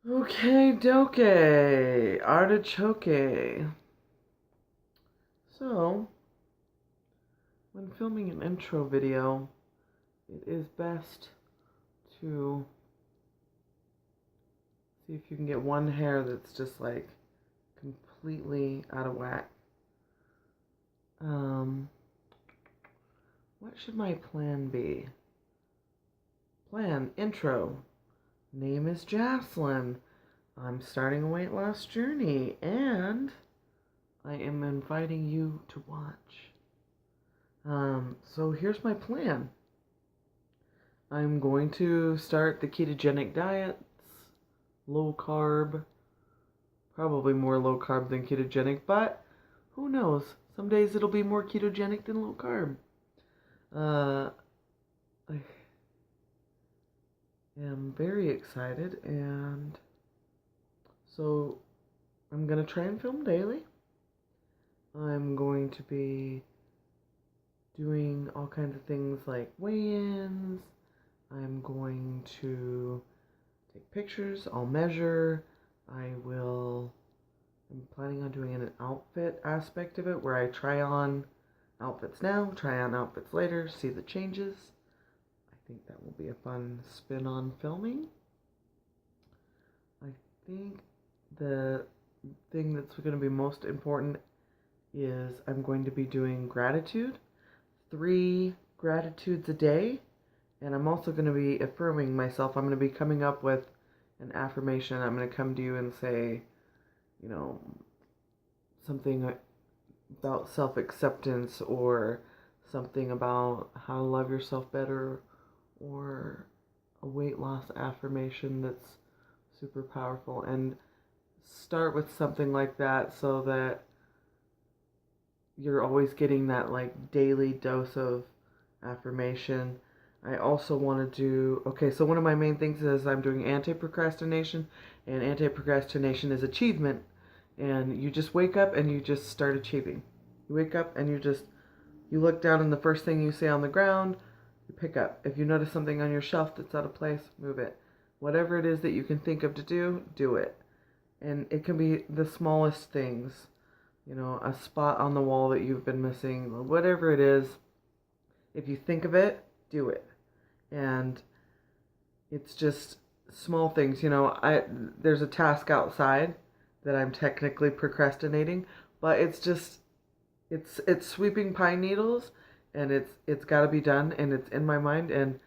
Okay, doke, artichoke. So, when filming an intro video, it is best to see if you can get one hair that's just like completely out of whack. What should my plan be? Plan, intro. Name is Jocelyn. I'm starting a weight loss journey, and I am inviting you to watch. So here's my plan. I'm going to start the ketogenic diets, low carb, probably more low carb than ketogenic, but who knows? Some days it'll be more ketogenic than low carb. I am very excited, and so I'm going to try and film daily. I'm going to be doing all kinds of things like weigh-ins. I'm going to take pictures. I'll measure. I'm planning on doing an outfit aspect of it where I try on outfits now, try on outfits later, see the changes. I think that will be a fun spin on filming. I think the thing that's going to be most important is I'm going to be doing gratitude, 3 gratitudes a day, and I'm also going to be affirming myself. I'm going to be coming up with an affirmation. I'm going to come to you and say, something about self-acceptance, or something about how to love yourself better, or a weight loss affirmation that's super powerful, and start with something like that so that you're always getting that like daily dose of affirmation. I also want to do, so one of my main things is I'm doing anti-procrastination, and anti-procrastination is achievement. And you just wake up and you just start achieving. You wake up and you look down, and the first thing you see on the ground, you pick up. If you notice something on your shelf that's out of place, move it. Whatever it is that you can think of to do it. And it can be the smallest things. A spot on the wall that you've been missing, whatever it is. If you think of it, do it. And it's just small things. There's a task outside that I'm technically procrastinating, but it's sweeping pine needles, and it's got to be done, and it's in my mind, and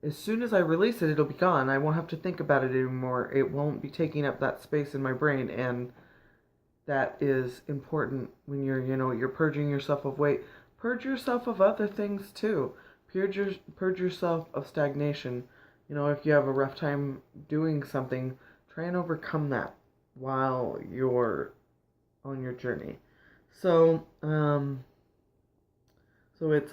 as soon as I release it, it'll be gone. I won't have to think about it anymore. It won't be taking up that space in my brain, and that is important when you're purging yourself of weight. Purge yourself of other things too. Purge yourself of stagnation. If you have a rough time doing something, try and overcome that while you're on your journey. So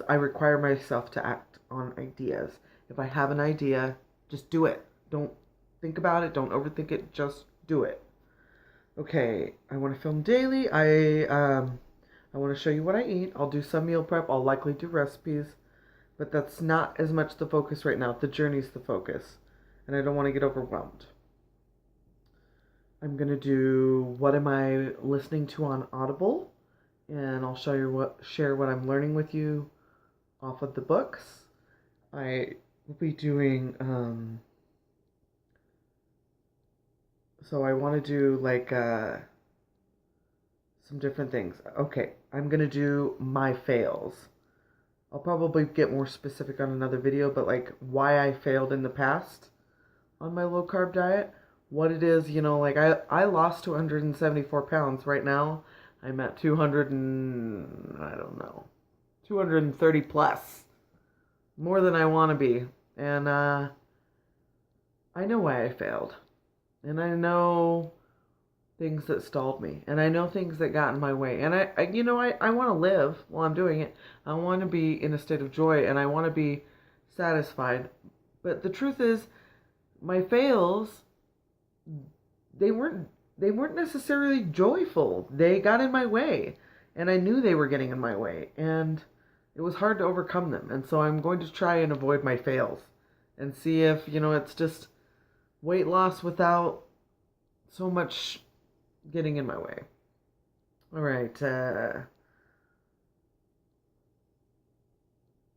I require myself to act on ideas. If I have an idea, just do it. Don't think about it. Don't overthink it. Just do it. Okay, I want to film daily. I want to show you what I eat. I'll do some meal prep. I'll likely do recipes, but that's not as much the focus right now. The journey's the focus, and I don't want to get overwhelmed. I'm going to do what am I listening to on Audible, and I'll share what I'm learning with you off of the books. I will be doing, so I want to do like some different things. Okay, I'm going to do my fails. I'll probably get more specific on another video, but like why I failed in the past on my low carb diet. What it is, like I lost 274 pounds. Right now, I'm at 230 plus. More than I want to be. And I know why I failed. And I know things that stalled me. And I know things that got in my way. And I want to live while I'm doing it. I want to be in a state of joy, and I want to be satisfied. But the truth is, my fails, they weren't necessarily joyful. They got in my way, and I knew they were getting in my way, and it was hard to overcome them. And so I'm going to try and avoid my fails and see if, it's just weight loss without so much getting in my way. All right.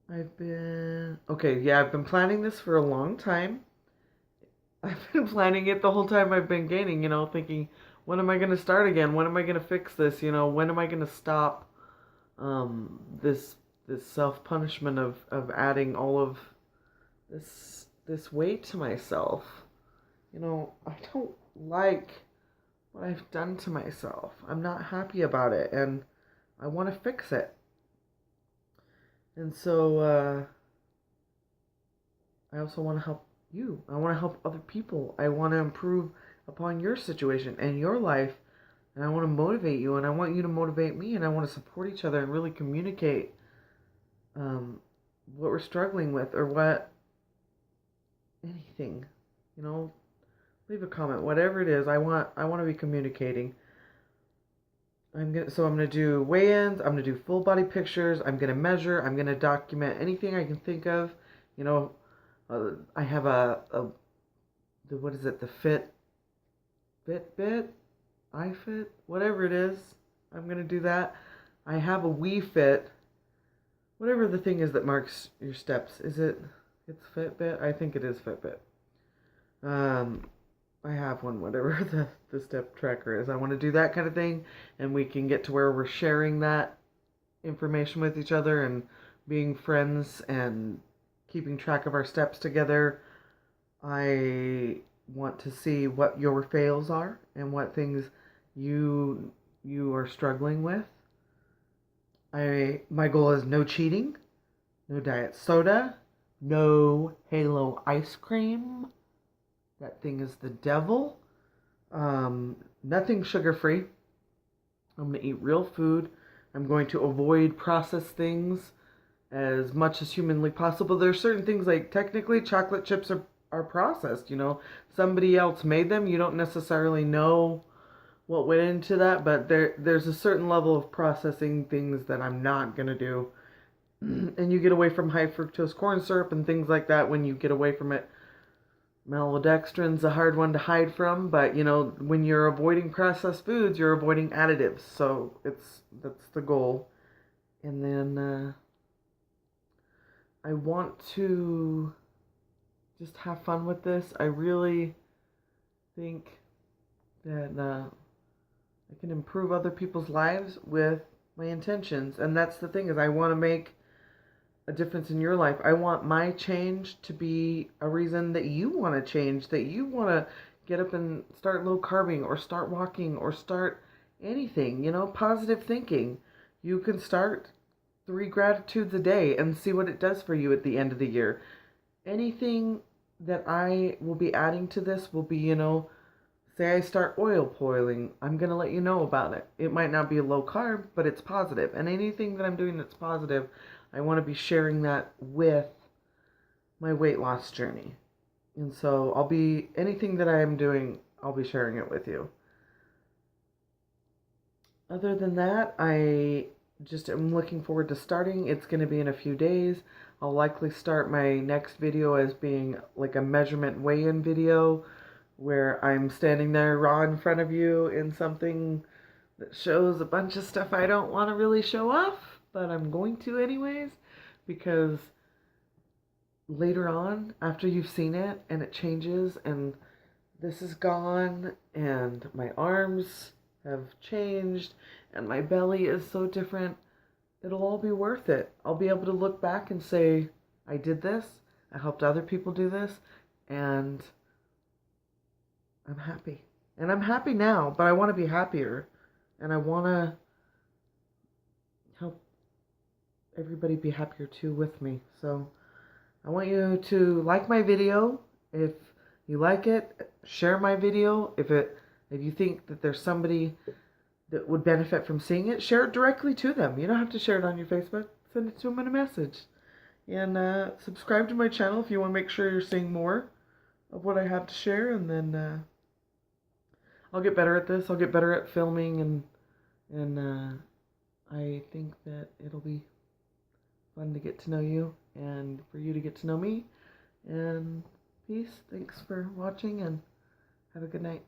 I've been planning this for a long time. I've been planning it the whole time I've been gaining, thinking, when am I going to start again? When am I going to fix this? When am I going to stop this self-punishment of adding all of this weight to myself? I don't like what I've done to myself. I'm not happy about it, and I want to fix it. And so I also want to help you. I want to help other people. I want to improve upon your situation and your life. And I want to motivate you, and I want you to motivate me, and I want to support each other and really communicate what we're struggling with, or anything. Leave a comment, whatever it is. I want to be communicating. I'm gonna do weigh-ins. I'm gonna do full body pictures. I'm gonna measure. I'm gonna document anything I can think of. I have what is it? The Fitbit, iFit, whatever it is. I'm gonna do that. I have a Wii Fit, whatever the thing is that marks your steps. It's Fitbit? I think it is Fitbit. I have one, whatever the step tracker is. I want to do that kind of thing, and we can get to where we're sharing that information with each other and being friends and keeping track of our steps together. I want to see what your fails are and what things you are struggling with. My goal is no cheating, no diet soda, no Halo ice cream. That thing is the devil. Nothing sugar-free. I'm going to eat real food. I'm going to avoid processed things as much as humanly possible. There are certain things, like technically chocolate chips are processed. Somebody else made them. You don't necessarily know what went into that, but there's a certain level of processing things that I'm not going to do. And you get away from high fructose corn syrup and things like that when you get away from it. Maltodextrin's a hard one to hide from, but when you're avoiding processed foods, you're avoiding additives. So that's the goal. And then I want to just have fun with this. I really think that I can improve other people's lives with my intentions. And that's the thing, is I want to make a difference in your life. I want my change to be a reason that you want to change, that you want to get up and start low carbing, or start walking, or start anything, positive thinking. You can start 3 gratitudes a day and see what it does for you at the end of the year. Anything that I will be adding to this will be, say I start oil boiling, I'm going to let you know about it. It might not be a low carb, but it's positive. And anything that I'm doing that's positive, I want to be sharing that with my weight loss journey. And so anything that I am doing, I'll be sharing it with you. Other than that, I just am looking forward to starting. It's going to be in a few days. I'll likely start my next video as being like a measurement weigh-in video, where I'm standing there raw in front of you in something that shows a bunch of stuff I don't want to really show off, but I'm going to anyways, because later on, after you've seen it and it changes and this is gone and my arms have changed and my belly is so different, it'll all be worth it. I'll be able to look back and say, I did this, I helped other people do this, and I'm happy. And I'm happy now, but I want to be happier. And I want to help everybody be happier too with me. So I want you to like my video. If you like it, share my video. If you think that there's somebody that would benefit from seeing it, share it directly to them. You don't have to share it on your Facebook. Send it to them in a message. And subscribe to my channel if you want to make sure you're seeing more of what I have to share. And then I'll get better at this. I'll get better at filming, and I think that it'll be fun to get to know you and for you to get to know me. And peace. Thanks for watching, and have a good night.